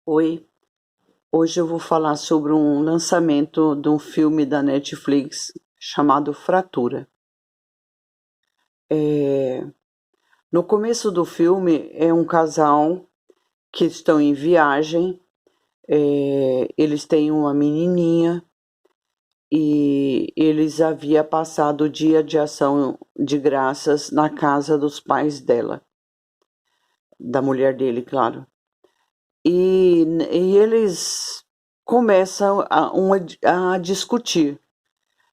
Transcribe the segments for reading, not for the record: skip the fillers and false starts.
Oi, hoje eu vou falar sobre um lançamento de um filme da Netflix chamado Fratura. É, No começo do filme é um casal que estão em viagem, eles têm uma menininha e eles haviam passado o dia de ação de graças na casa dos pais dela, da mulher dele, claro. E eles começam a discutir.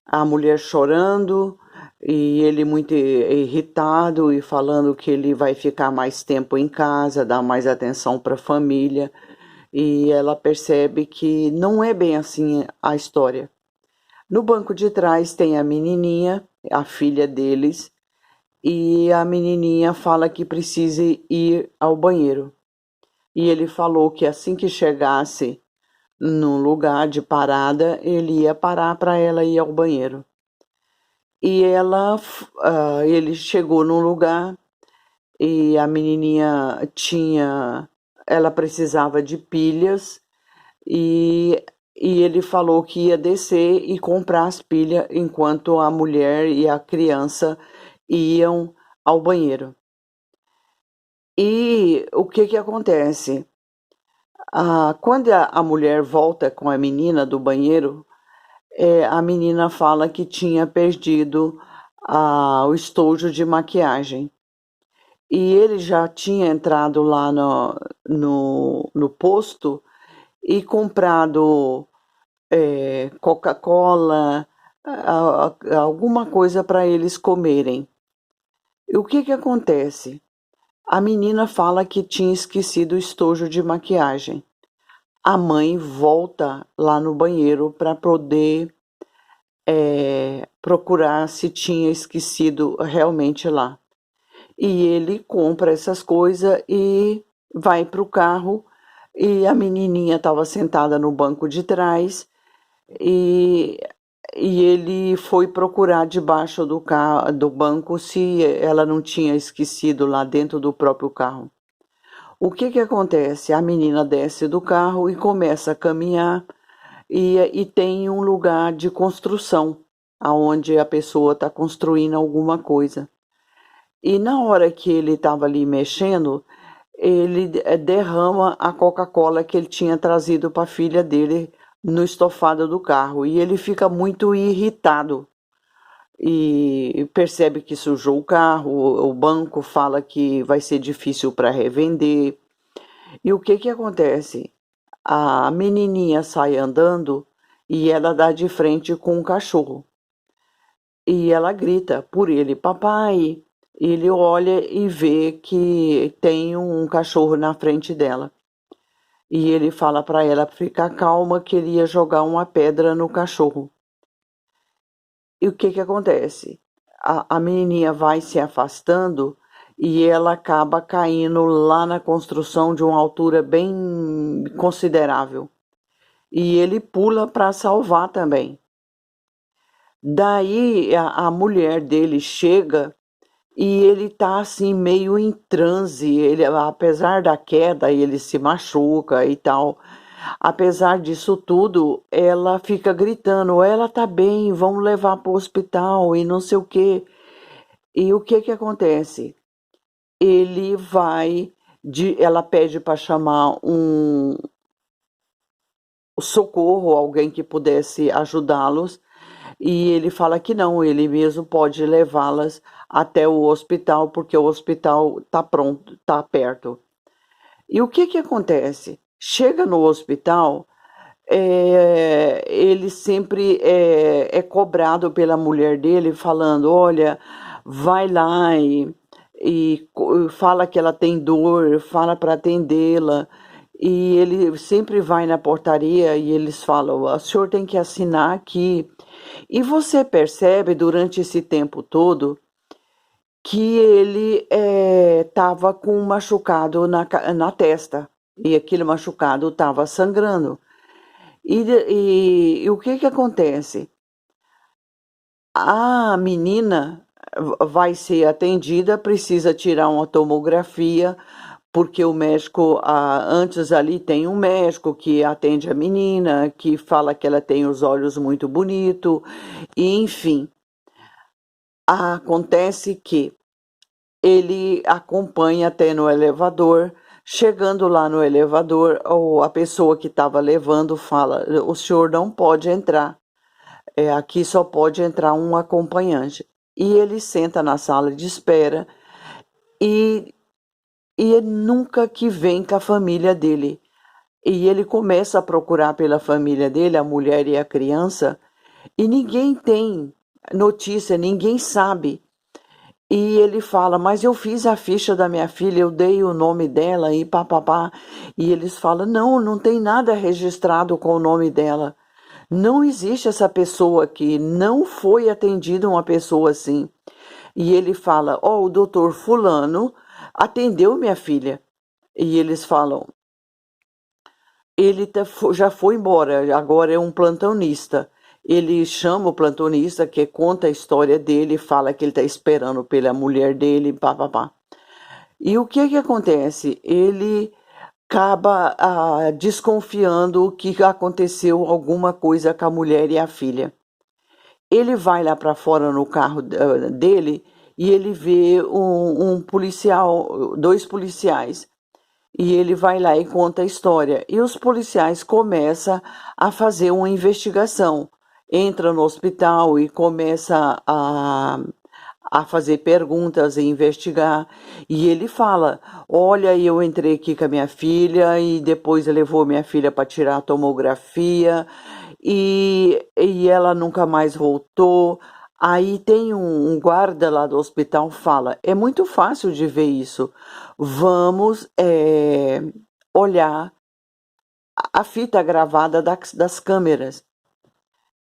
A mulher chorando e ele muito irritado e falando que ele vai ficar mais tempo em casa, dar mais atenção para a família. E ela percebe que não é bem assim a história. No banco de trás tem a menininha, a filha deles, e a menininha fala que precisa ir ao banheiro. E ele falou que assim que chegasse no lugar de parada, ele ia parar para ela ir ao banheiro. E ele chegou num lugar e a menininha ela precisava de pilhas e, e ele falou que ia descer e comprar as pilhas enquanto a mulher e a criança iam ao banheiro. E o que que acontece? Quando a mulher volta com a menina do banheiro, a menina fala que tinha perdido o estojo de maquiagem. E ele já tinha entrado lá no posto e comprado Coca-Cola, alguma coisa para eles comerem. E o que que acontece? A menina fala que tinha esquecido o estojo de maquiagem. A mãe volta lá no banheiro para poder procurar se tinha esquecido realmente lá. E ele compra essas coisas e vai para o carro. E a menininha estava sentada no banco de trás e, e ele foi procurar debaixo do banco se ela não tinha esquecido lá dentro do próprio carro. O que que acontece? A menina desce do carro e começa a caminhar e tem um lugar de construção, aonde a pessoa está construindo alguma coisa. E na hora que ele estava ali mexendo, ele derrama a Coca-Cola que ele tinha trazido para a filha dele no estofado do carro. E ele fica muito irritado e percebe que sujou o carro. O banco fala que vai ser difícil para revender. E o que que acontece? A menininha sai andando e ela dá de frente com um cachorro. E ela grita por ele, papai. Ele olha e vê que tem um cachorro na frente dela. E ele fala para ela ficar calma que ele ia jogar uma pedra no cachorro. E o que que acontece? A menininha vai se afastando e ela acaba caindo lá na construção de uma altura bem considerável. E ele pula para salvar também. Daí a mulher dele chega e ele tá assim meio em transe, ele apesar da queda, ele se machuca e tal. Apesar disso tudo, ela fica gritando: "Ela tá bem, vamos levar para o hospital" e não sei o quê. E o que que acontece? Ele vai ela pede para chamar um socorro, alguém que pudesse ajudá-los. E ele fala que não, ele mesmo pode levá-las até o hospital, porque o hospital está pronto, está perto. E o que que acontece? Chega no hospital, ele sempre é cobrado pela mulher dele, falando: olha, vai lá e fala que ela tem dor, fala para atendê-la. E ele sempre vai na portaria e eles falam: o senhor tem que assinar aqui. E você percebe durante esse tempo todo que ele estava com um machucado na testa e aquele machucado estava sangrando. E o que que acontece? A menina vai ser atendida, precisa tirar uma tomografia porque o médico, antes ali tem um médico que atende a menina, que fala que ela tem os olhos muito bonitos, e enfim, acontece que ele acompanha até no elevador. Chegando lá no elevador, a pessoa que estava levando fala: o senhor não pode entrar, aqui só pode entrar um acompanhante. E ele senta na sala de espera e, e é nunca que vem com a família dele. E ele começa a procurar pela família dele, a mulher e a criança, e ninguém tem notícia, ninguém sabe. E ele fala: mas eu fiz a ficha da minha filha, eu dei o nome dela e papapá. E eles falam: não, não tem nada registrado com o nome dela. Não existe essa pessoa aqui, não foi atendida uma pessoa assim. E ele fala: ó, o doutor fulano atendeu minha filha. E eles falam: ele já foi embora, agora é um plantonista. Ele chama o plantonista, que conta a história dele, fala que ele está esperando pela mulher dele, papapá. E o que acontece? Ele acaba desconfiando que aconteceu alguma coisa com a mulher e a filha. Ele vai lá para fora no carro dele e ele vê um policial, dois policiais. E ele vai lá e conta a história. E os policiais começam a fazer uma investigação. Entra no hospital e começa a fazer perguntas e investigar. E ele fala: olha, eu entrei aqui com a minha filha e depois levou minha filha para tirar a tomografia e ela nunca mais voltou. Aí tem um guarda lá do hospital fala: é muito fácil de ver isso. Vamos olhar a fita gravada das câmeras.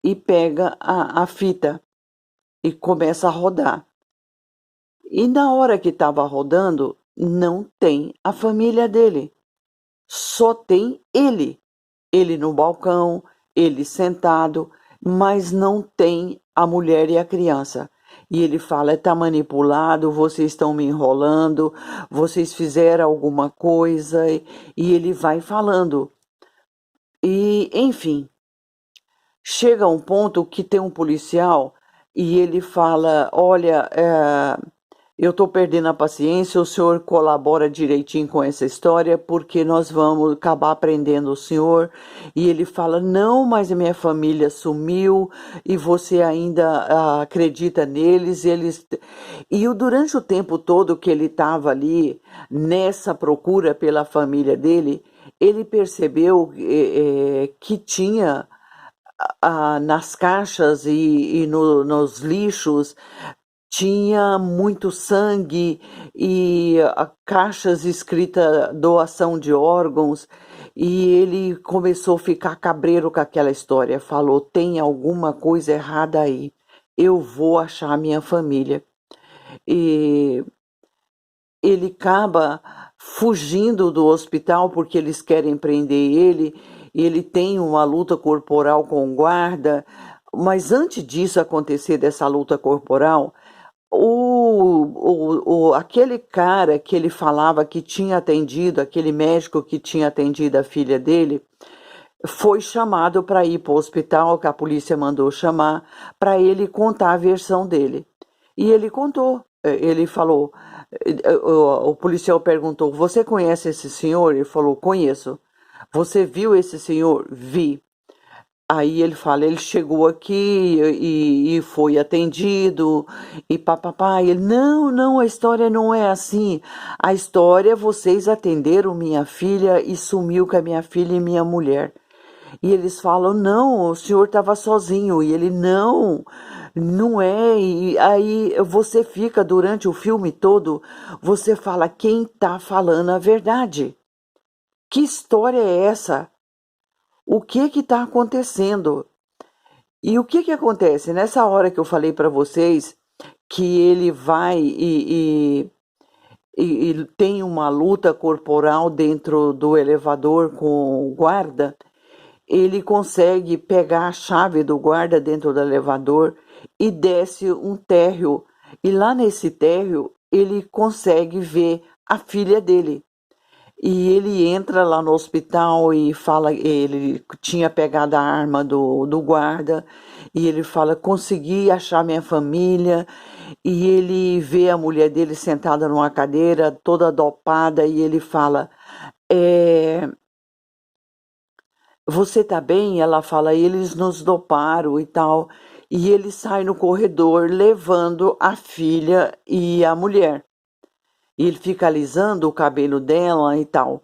E pega a fita e começa a rodar. E na hora que estava rodando, não tem a família dele. Só tem ele. Ele no balcão, ele sentado, mas não tem a mulher e a criança. E ele fala: está manipulado, vocês estão me enrolando, vocês fizeram alguma coisa. E ele vai falando. E, enfim, chega um ponto que tem um policial e ele fala: olha, eu estou perdendo a paciência, o senhor colabora direitinho com essa história, porque nós vamos acabar prendendo o senhor. E ele fala: não, mas a minha família sumiu e você ainda acredita neles. Durante o tempo todo que ele estava ali, nessa procura pela família dele, ele percebeu que tinha nas caixas e nos lixos tinha muito sangue e caixas escritas doação de órgãos, e ele começou a ficar cabreiro com aquela história. Falou: tem alguma coisa errada aí, eu vou achar minha família. E ele acaba fugindo do hospital porque eles querem prender ele, e ele tem uma luta corporal com o guarda. Mas antes disso acontecer, dessa luta corporal, aquele cara que ele falava que tinha atendido, aquele médico que tinha atendido a filha dele, foi chamado para ir para o hospital, que a polícia mandou chamar, para ele contar a versão dele. E ele contou. Ele falou: o policial perguntou: você conhece esse senhor? Ele falou: conheço. Você viu esse senhor? Vi. Aí ele fala: ele chegou aqui e foi atendido e papapá. Ele: não, a história não é assim. A história, vocês atenderam minha filha e sumiu com a minha filha e minha mulher. E eles falam: não, o senhor estava sozinho. E ele: não é. E aí você fica durante o filme todo, você fala: quem está falando a verdade? Que história é essa? O que está acontecendo? E o que acontece? Nessa hora que eu falei para vocês que ele vai e tem uma luta corporal dentro do elevador com o guarda, ele consegue pegar a chave do guarda dentro do elevador e desce um térreo. E lá nesse térreo ele consegue ver a filha dele. E ele entra lá no hospital e fala, ele tinha pegado a arma do guarda, e ele fala, consegui achar minha família, e ele vê a mulher dele sentada numa cadeira, toda dopada, e ele fala, é, você tá bem? Ela fala, eles nos doparam e tal. E ele sai no corredor levando a filha e a mulher. E ele fica alisando o cabelo dela e tal.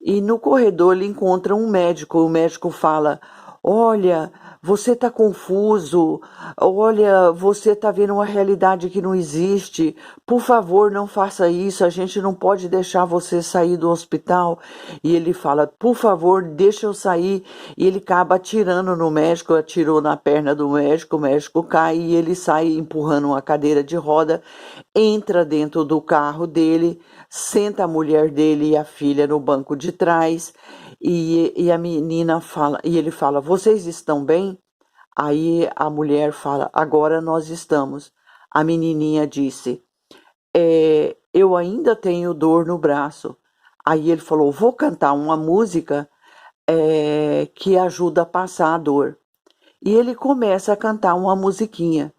E no corredor ele encontra um médico. O médico fala: olha, você está confuso. Olha, você está vendo uma realidade que não existe. Por favor, não faça isso. A gente não pode deixar você sair do hospital. E ele fala: por favor, deixa eu sair. E ele acaba atirando no médico, atirou na perna do médico. O médico cai e ele sai empurrando uma cadeira de roda, entra dentro do carro dele, senta a mulher dele e a filha no banco de trás, e a menina fala, e ele fala, vocês estão bem? Aí a mulher fala, agora nós estamos. A menininha disse, eu ainda tenho dor no braço. Aí ele falou, vou cantar uma música que ajuda a passar a dor. E ele começa a cantar uma musiquinha.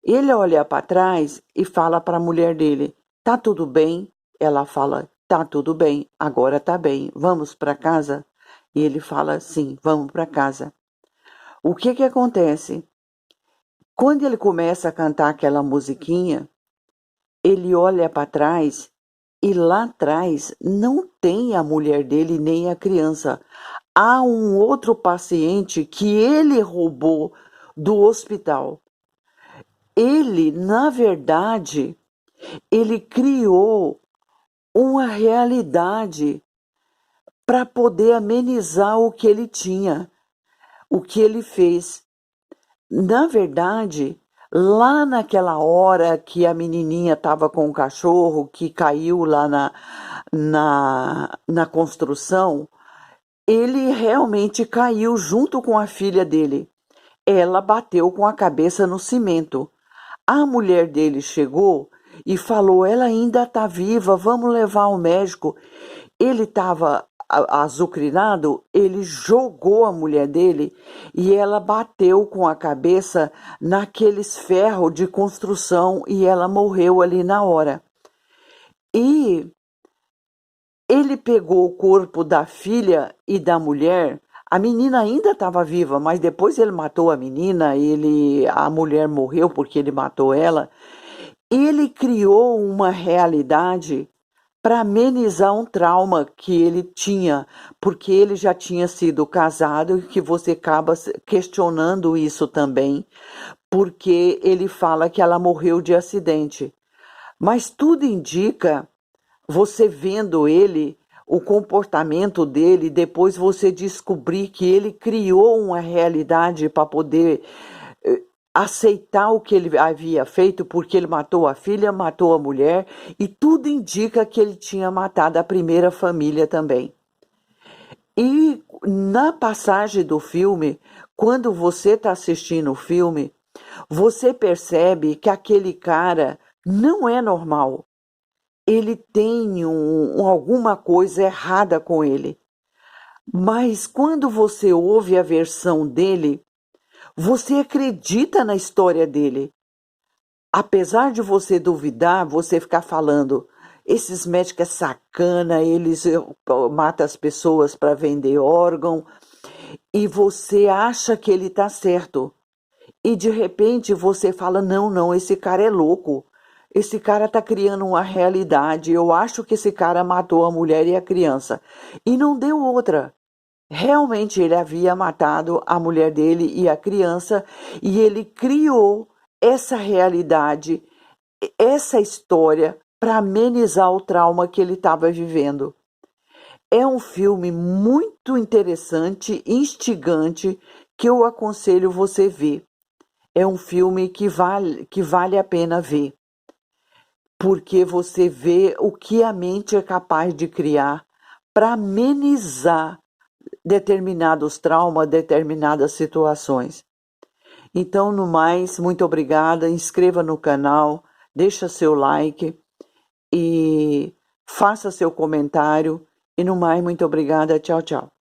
Ele olha para trás e fala para a mulher dele: tá tudo bem? Ela fala: tá tudo bem, agora tá bem, vamos para casa? E ele fala: sim, vamos para casa. O que acontece? Quando ele começa a cantar aquela musiquinha, ele olha para trás e lá atrás não tem a mulher dele nem a criança. Há um outro paciente que ele roubou do hospital. Ele, na verdade, ele criou uma realidade para poder amenizar o que ele tinha, o que ele fez. Na verdade, lá naquela hora que a menininha estava com o cachorro, que caiu lá na construção, ele realmente caiu junto com a filha dele. Ela bateu com a cabeça no cimento. A mulher dele chegou e falou, ela ainda está viva, vamos levar ao médico. Ele estava azucrinado, ele jogou a mulher dele e ela bateu com a cabeça naqueles ferros de construção e ela morreu ali na hora. E ele pegou o corpo da filha e da mulher. A menina ainda estava viva, mas depois ele matou a menina, a mulher morreu porque ele matou ela. Ele criou uma realidade para amenizar um trauma que ele tinha, porque ele já tinha sido casado e que você acaba questionando isso também, porque ele fala que ela morreu de acidente. Mas tudo indica, você vendo ele, o comportamento dele, depois você descobrir que ele criou uma realidade para poder aceitar o que ele havia feito, porque ele matou a filha, matou a mulher, e tudo indica que ele tinha matado a primeira família também. E na passagem do filme, quando você está assistindo o filme, você percebe que aquele cara não é normal. Ele tem alguma coisa errada com ele. Mas quando você ouve a versão dele, você acredita na história dele. Apesar de você duvidar, você ficar falando, esses médicos é sacana, eles matam as pessoas para vender órgão, e você acha que ele está certo. E de repente você fala, não, não, esse cara é louco. Esse cara está criando uma realidade. Eu acho que esse cara matou a mulher e a criança. E não deu outra. Realmente ele havia matado a mulher dele e a criança, e ele criou essa realidade, essa história, para amenizar o trauma que ele estava vivendo. É um filme muito interessante, instigante, que eu aconselho você ver. É um filme que vale a pena ver, porque você vê o que a mente é capaz de criar para amenizar determinados traumas, determinadas situações. Então, no mais, muito obrigada, inscreva no canal, deixa seu like e faça seu comentário E no mais, muito obrigada. Tchau, tchau.